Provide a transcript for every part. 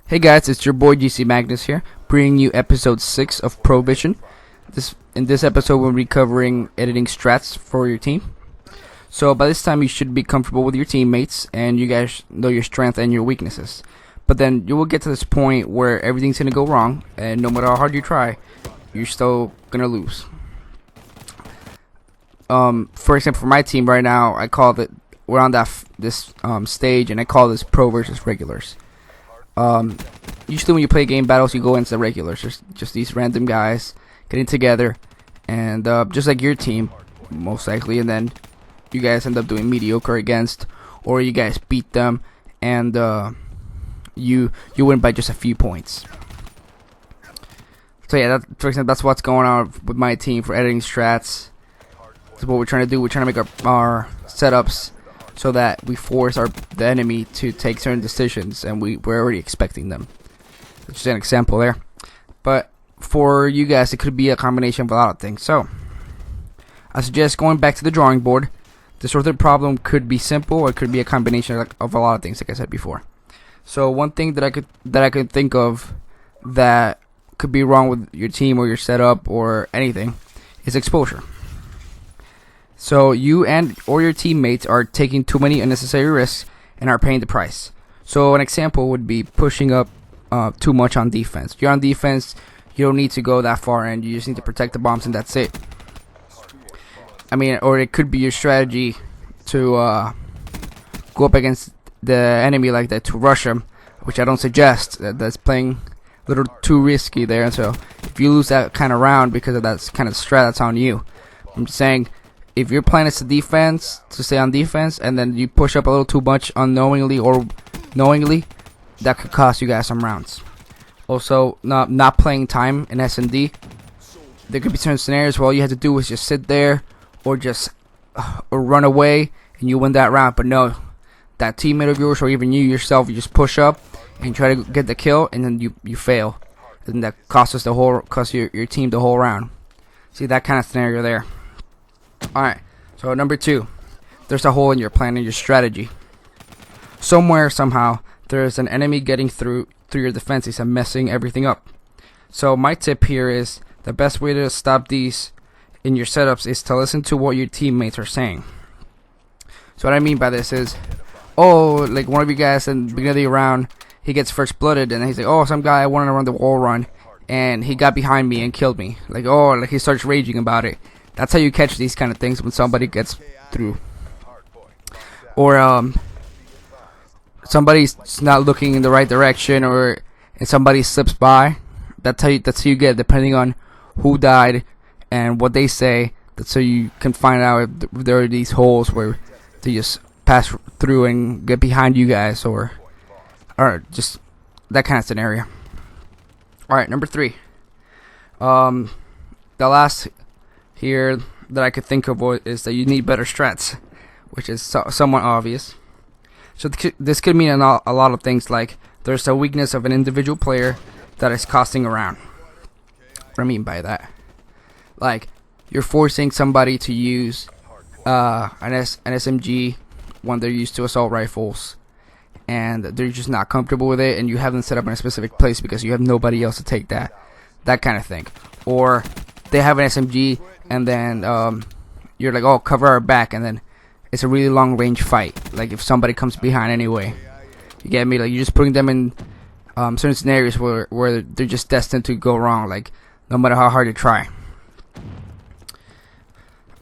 Hey guys, it's your boy GC Magnus here, bringing you episode 6 of Provision. In this episode, we'll be covering editing strats for your team. So by this time, you should be comfortable with your teammates, and you guys know your strengths and your weaknesses. But then you will get to this point where everything's gonna go wrong, and no matter how hard you try, you're still gonna lose. For example, for my team right now, I call it we're on this stage, and I call this pro versus regulars. Usually when you play game battles, you go into the regulars, just these random guys getting together, and just like your team, most likely, and then you guys end up doing mediocre against, or you guys beat them, and you win by just a few points. So yeah, for example, that's what's going on with my team for editing strats. That's what we're trying to do. We're trying to make our setups so that we force the enemy to take certain decisions, and we're already expecting them. That's just an example there. But for you guys, it could be a combination of a lot of things. So I suggest going back to the drawing board. This sort of problem could be simple, or it could be a combination of a lot of things, like I said before. So one thing that I could think of that could be wrong with your team or your setup or anything is exposure. So you or your teammates are taking too many unnecessary risks and are paying the price. So an example would be pushing up too much on defense. You're on defense, you don't need to go that far, and you just need to protect the bombs, and that's it. I mean, or it could be your strategy to go up against the enemy like that, to rush them, which I don't suggest. That's playing a little too risky there. And so if you lose that kind of round because of that kind of strat, that's on you. I'm just saying, if your plan is to stay on defense, and then you push up a little too much unknowingly or knowingly, that could cost you guys some rounds. Also, not playing time in S&D. There could be certain scenarios where all you have to do is just sit there or just or run away, and you win that round. But no, that teammate of yours or even you yourself, you just push up and try to get the kill, and then you fail, and that costs your team the whole round. See, that kind of scenario there. Alright, so number 2, there's a hole in your plan and your strategy. Somewhere, somehow, there's an enemy getting through your defenses and messing everything up. So my tip here is the best way to stop these in your setups is to listen to what your teammates are saying. So what I mean by this is, like one of you guys in the beginning of the round, he gets first blooded, and he's like, some guy wanted to run the wall run, and he got behind me and killed me. Like he starts raging about it. That's how you catch these kind of things when somebody gets through. Or somebody's not looking in the right direction, and somebody slips by. That's how you get, depending on who died and what they say. That's so you can find out if there are these holes where they just pass through and get behind you guys, or just that kind of scenario. Alright, number 3. The last here that I could think of is that you need better strats, which is somewhat obvious. So this could mean a lot of things, like there's a weakness of an individual player that is costing a round. What I mean by that, like you're forcing somebody to use an SMG when they're used to assault rifles, and they're just not comfortable with it, and you have them set up in a specific place because you have nobody else to take that kind of thing. Or they have an SMG, and then you're like, cover our back, and then it's a really long range fight. Like if somebody comes behind anyway, you get me? Like you're just putting them in certain scenarios where they're just destined to go wrong, like no matter how hard you try.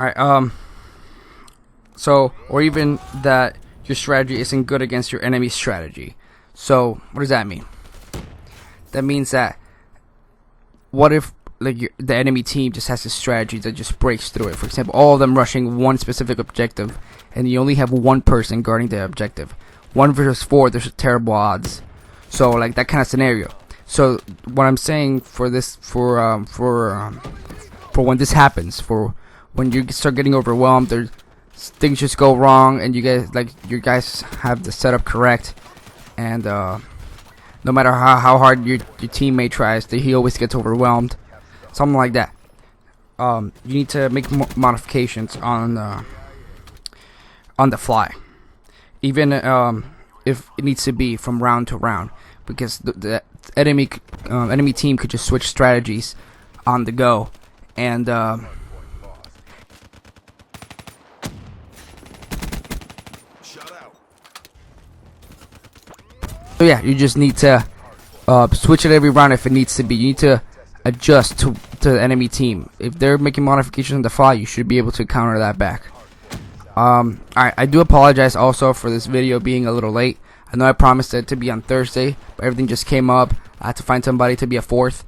Alright, so, or even that your strategy isn't good against your enemy's strategy. So what does that mean? That means that what if the enemy team just has a strategy that just breaks through it? For example, all of them rushing one specific objective, and you only have one person guarding the objective. 1 versus 4, there's terrible odds. So like that kind of scenario. So what I'm saying for this, for when this happens, for when you start getting overwhelmed, things just go wrong, and you guys have the setup correct, and no matter how hard your teammate tries, he always gets overwhelmed. Something like that. You need to make modifications on the fly, even if it needs to be from round to round. because the enemy team could just switch strategies on the go, and so yeah, you just need to switch it every round if it needs to be. You need to adjust to the enemy team. If they're making modifications on the fly, you should be able to counter that back. Alright, I do apologize also for this video being a little late. I know I promised it to be on Thursday, but everything just came up. I had to find somebody to be a fourth,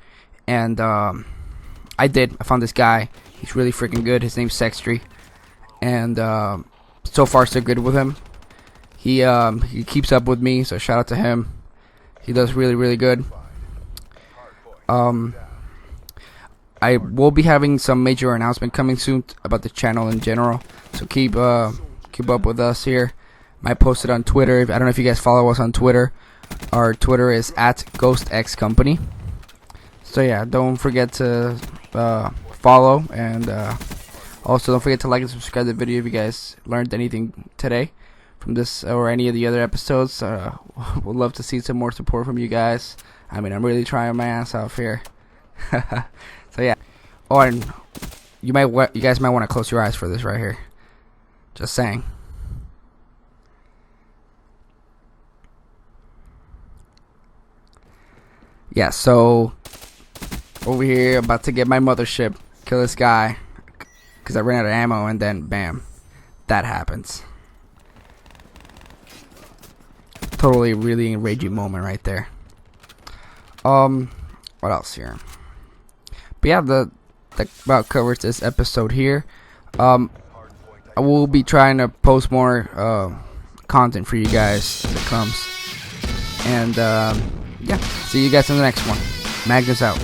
and I did. I found this guy. He's really freaking good. His name's Sextry, and so far so good with him. He keeps up with me, so shout out to him. He does really good. I will be having some major announcement coming soon about the channel in general, so keep up with us here. Might post it on Twitter. I don't know if you guys follow us on Twitter. Our Twitter is @GhostXCompany. So yeah, don't forget to follow, and also don't forget to like and subscribe to the video if you guys learned anything today from this or any of the other episodes. Would love to see some more support from you guys. I mean, I'm really trying my ass off here. So yeah. Oh, and you guys might want to close your eyes for this right here. Just saying. Yeah, so over here, about to get my mothership, kill this guy, because I ran out of ammo, and then bam, that happens. Totally really enraging moment right there. What else here? But yeah, that about covers this episode here. I will be trying to post more content for you guys as it comes, and yeah, see you guys in the next one. Magnus out.